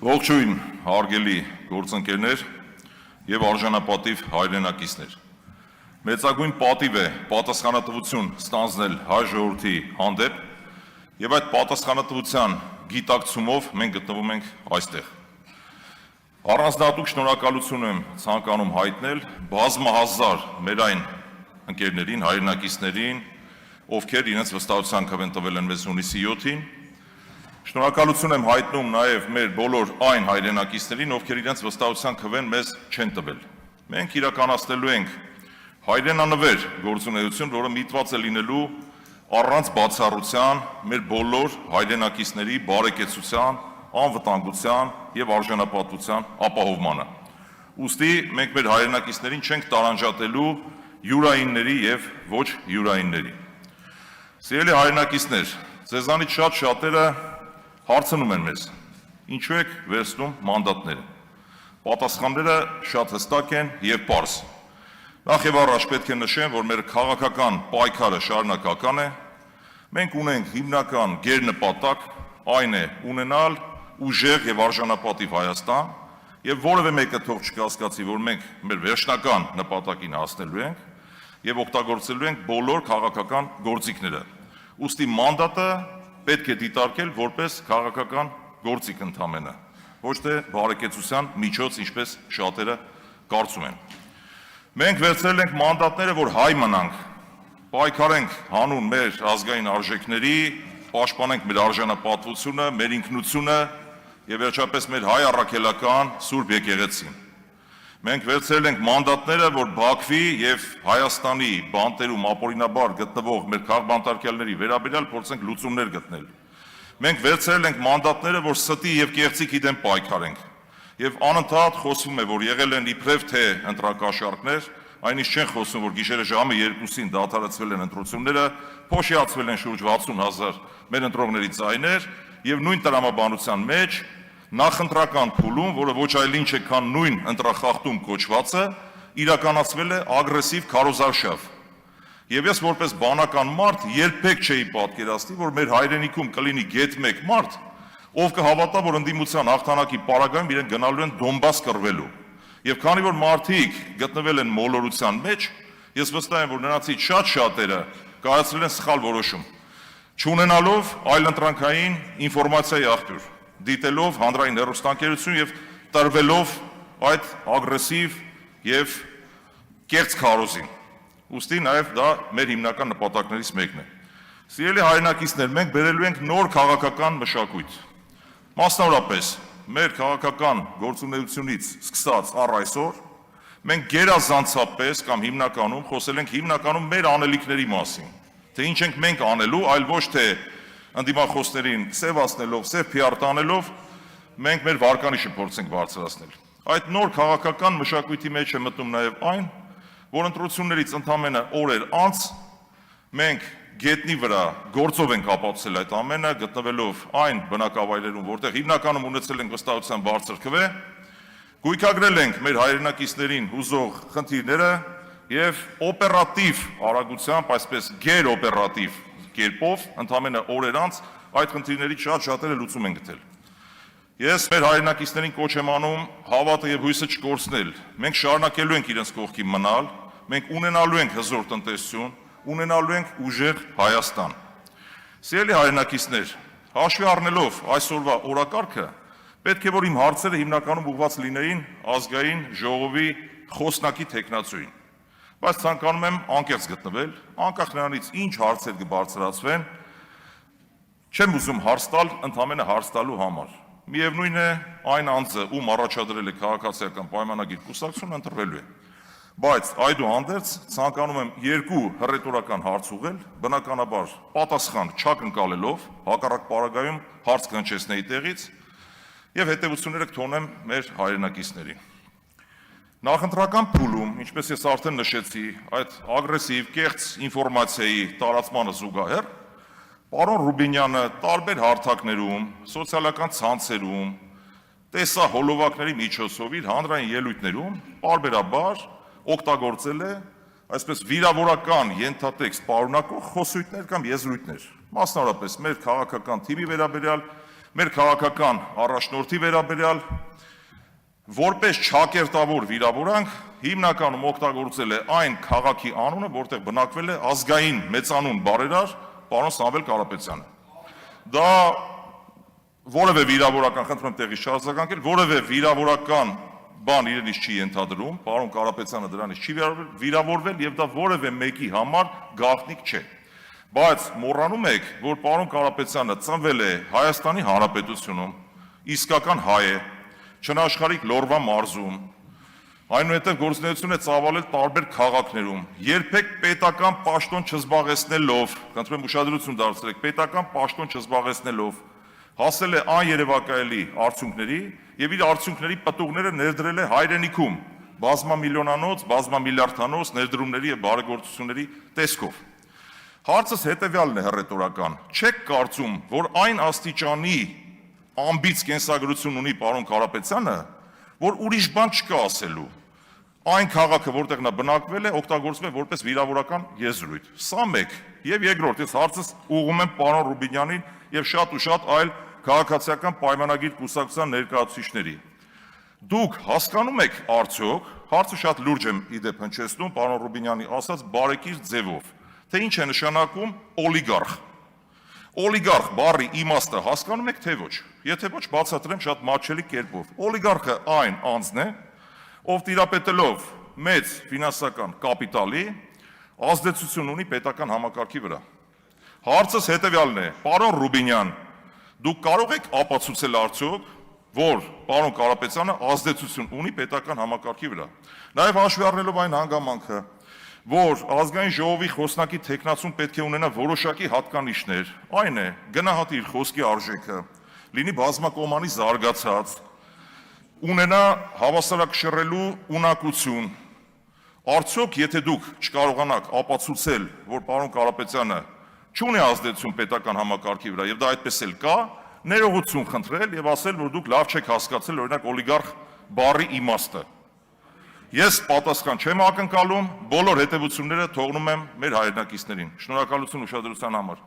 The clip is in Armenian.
Ողջույն, հարգելի գործընկերներ եւ արժանապատիվ հայրենակիցներ։ Մեծագույն պատիվ է պատասխանատվություն ստանձնել հայ ժողովրդի հանդեպ եւ այդ պատասխանատվության գիտակցումով մենք գտնվում ենք այստեղ։ Առանձնահատուկ շնորհակալություն եմ ցանկանում հայտնել բազմահազար մեր այն ընկերներին, հայրենակիցներին, ովքեր իրենց վստահության քվեն տվել են մեզ հունիսի 7-ին։ Շնորհակալություն եմ հայտնում նաև մեր բոլոր այն հայրենակիցներին, ովքեր իրենց վստահության քվեն մեզ չեն տվել։ Մենք իրականացնելու ենք հայրենանվեր գործունեություն, որը միտված է լինելու առանց բացառության մեր բոլոր հայրենակիցների բարեկեցության, անվտանգության եւ արժանապատվության ապահովմանը։ Ուստի մենք մեր հայրենակիցներին չենք տարանջատելու յուրայինների եւ ոչ յուրայինների։ Սիրելի հայրենակիցներ, ձեզանից շատերը հարցնում են մեզ, ինչու եք վերցնում մանդատները։ Պատասխանները շատ հստակ են եւ պարզ։ Նախ եւ առաջ պետք է նշեմ, որ մեր քաղաքական պայքարը շարունակական է։ Մենք ունենք հիմնական գերնպատակ, այն է ունենալ ուժեղ եւ արժանապատիվ Հայաստան, եւ որևէ մեկը թող չկասկածի, որ մենք մեր վերջնական նպատակին հասնելու ենք եւ օգտագործելու ենք բոլոր քաղաքական գործիքները։ Ուստի մանդատը պետք է դիտարկել որպես քաղաքական գործիք ընդամենը, ոչ թե բարեկեցության միջոց, ինչպես շատերը կարծում են։ Մենք վերցրել ենք մանդատները, որ հայ մնանք, պայքարենք հանուն մեր ազգային արժեքների, պաշտպանենք մեր արժանապատվությունը, մեր ինքնությունը եւ վերջապես մեր հայ առաքելական Սուրբ եկեղեցին։ Մենք վերցրել ենք մանդատները, որ Բաքվի եւ Հայաստանի բանտերում ապօրինաբար գտնվող մեր քաղբանտարկյալների վերաբերյալ փորձենք լուծումներ գտնել։ Մենք վերցրել ենք մանդատները, որ ստի եւ կեղծիքի դեմ պայքարենք։ Եվ անընդհատ խոսվում է, որ եղել են իբրև թե ընտրակաշառքներ, այնինչ չեն խոսում, որ գիշերը ժամը 2-ին դադարեցվել են ընտրությունները, փոշիացվել են շուրջ 60,000 մեր ընտրողների ձայներ եւ նույն տրամաբանության մեջ նախընտրական փուլում, որը ոչ այլ ինչ է, քան նույն ընտրախախտում կոչվածը, իրականացվել է ագրեսիվ քարոզարշավ։ Եվ ես որպես բանական մարդ երբեք չէի պատկերացնի, որ մեր հայրենիքում կլինի գեթ մեկ մարդ, ով կհավատա, որ ընդդիմության հաղթանակի պարագայում իրենք գնալու են Դոնբաս կռվելու։ Եւ քանի որ մարդիկ գտնվել են մոլորության մեջ, ես վստահ եմ, որ նրանցից շատ-շատերը կայացրել են սխալ որոշում, չունենալով այլընտրանքային ինֆորմացիայի աղբյուր, դիտելով հանրային հեռուստաընկերություն եւ տրվելով այդ ագրեսիվ եւ կեղծ քարոզին։ Ուստի նաեւ դա մեր հիմնական նպատակներից մեկն է։ Սիրելի հայրենակիցներ, մենք բերելու ենք նոր քաղաքական մշակույթ։ Մասնավորապես, մեր քաղաքական գործունեությունից սկսած առ այսօր մենք գերազանցապես կամ հիմնականում խոսել ենք հիմնականում մեր անելիքների մասին, թե ինչ ենք մենք անելու, այլ ոչ թե ընդդիմախոսներին սևացնելով, սև PR տանելով, մենք մեր վարկանիշը փորձենք բարձրացնել։ Այդ նոր քաղաքական մշակույթի մեջ է մտնում նաև այն, որ ընտրություններից ընդամենը օրեր անց մենք գետնի վրա գործով ենք ապացուցել այդ ամենը, գտնվելով այն բնակավայրերում, որտեղ հիմնականում ունեցել ենք վստահության բարձր քվե, գույքագրել ենք մեր հայրենակիցներին հուզող խնդիրները եւ օպերատիվ արագությամբ, այսպես գերօպերատիվ կերպով ընդամենը օրեր անց այդ խնդիրների շատ-շատերը լուծում են գտել։ Ես մեր հայրենակիցներին կոչ եմ անում հավատը եւ հույսը չկորցնել։ Մենք շարունակելու ենք իրենց կողքի մնալ, մենք ունենալու ենք հզոր տնտեսություն, ունենալու ենք ուժեղ Հայաստան։ Սիրելի հայրենակիցներ, հաշվի առնելով այսօրվա օրակարգը, պետք է որ իմ հարցերը հիմնականում ուղղված լինեին ազգային ժողովի խոսնակի տեխնացուին։ Բայց ցանկանում եմ անկեղծ գտնվել, անկախ նրանից ինչ հարցեր կբարձրացվեն, չեմ ուզում հարց տալ ընդամենը հարց տալու համար։ Միևնույն է, այն անձը, ում առաջադրել է քաղաքացիական պայմանագիր կուսակցությունը, ընտրվելու է։ Բայց այդուհանդերձ ցանկանում եմ երկու հռետորական հարց ուղղել, բնականաբար պատասխան չակնկալելով, հակառակ պարագայում հարց կհնչեցնեի տեղից եւ հետեւությունները կթողնեմ մեր հայրենակիցներին։ Նախընտրական փուլում, ինչպես ես արդեն նշեցի, այդ ագրեսիվ կեղծ ինֆորմացիայի տարածմանը զուգահեռ, պարոն Ռուբինյանը տարբեր հարթակներում, սոցիալական ցանցերում, տեսահոլովակների միջոցով իր հանրային ելույթներում պարբերաբար օգտագործել է այսպես վիրավորական ենթատեքստ պարունակող խոսույթներ կամ եզրույթներ, մասնավորապես մեր քաղաքական թիմի վերաբերյալ, մեր քաղաքական առաջնորդի վերաբերյալ որպես չակերտավոր վիրավորանք հիմնականում օգտագործել է այն քաղաքի անունը, որտեղ բնակվել է ազգային մեծանուն բարերար պարոն Սամվել Կարապետյանը։ Դա որևէ վիրավորական, խնդրում եմ տեղից չարձագանքել, որևէ վիրավորական բան իրենից չի ենթադրում, պարոն Կարապետյանը դրանից չի վիրավորվել եւ դա որևէ մեկի համար գաղտնիք չէ։ Բայց մոռանում եք, որ պարոն Կարապետյանը ծնվել է Հայաստանի Հանրապետությունում, իսկական հայ է, չնաշխարհիկ Լոռվա մարզում, այնուհետև գործունեություն է ծավալել տարբեր քաղաքներում, երբեք պետական պաշտոն չզբաղեցնելով, խնդրում եմ ուշադրություն դարձրեք, պետական պաշտոն չզբաղեցնելով, հասել է աներևակայելի արդյունքների եւ իր արդյունքների պտուղները ներդրել է հայրենիքում, բազմամիլիոնանոց, բազմամիլիարդանոց ներդրումների եւ բարեգործությունների տեսքով։ Հարցս հետեւյալն է հռետորական. չեք կարծում, որ այն աստիճանի ամբից կենսագրություն ունի պարոն Կարապետյանը, որ ուրիշ բան չկա ասելու։ Այն քաղաքը, որտեղ նա բնակվել է, օգտագործվում է որպես վիրավորական եզրույթ։ Սա մեկ։ Եվ երկրորդ, ես հարցս ուղղում եմ պարոն Ռուբինյանին եւ շատ ու շատ այլ քաղաքացիական պայմանագիր կուսակցության ներկայացուցիչների։ Դուք հասկանում եք արդյոք, հարցը շատ լուրջ եմ իդեպ հնչեցնում պարոն Ռուբինյանի ասած բարեկիր ձևով, թե ինչ է նշանակում օլիգարխ։ Օլիգարխ բառի իմաստը հասկանում եք թե ոչ։ Եթե ոչ, բացատրեմ շատ մատչելի կերպով։ Օլիգարխը այն անձն է, ով տիրապետելով մեծ ֆինանսական կապիտալի ազդեցություն ունի պետական համակարգի վրա։ Հարցս հետևյալն է. պարոն Ռուբինյան, դուք կարող եք ապացուցել արդյոք, որ պարոն Կարապետյանը ազդեցություն ունի պետական համակարգի վրա։ Նաև հաշվի առնելով այն հանգամանքը, որ ազգային ժողովի խոսնակի թեկնածուն պետք է ունենա որոշակի հատկանիշներ, այն է գնահատի իր խոսքի արժեքը, լինի բազմակողմանի զարգացած, ունենա հավասարակշռելու ունակություն։ Արդյոք եթե դուք չկարողանաք ապացուցել, որ պարոն Կարապետյանը չունի ազդեցություն պետական համակարգի վրա եւ դա այդպես էլ կա, ներողություն խնդրել եւ ասել, որ դուք լավ չեք հասկացել օրինակ օլիգարխ բառի իմաստը։ Ես պատասխան չեմ ակնկալում, բոլոր հետևությունները թողնում եմ մեր հայրենակիցներին։ Շնորհակալություն ուշադրության համար։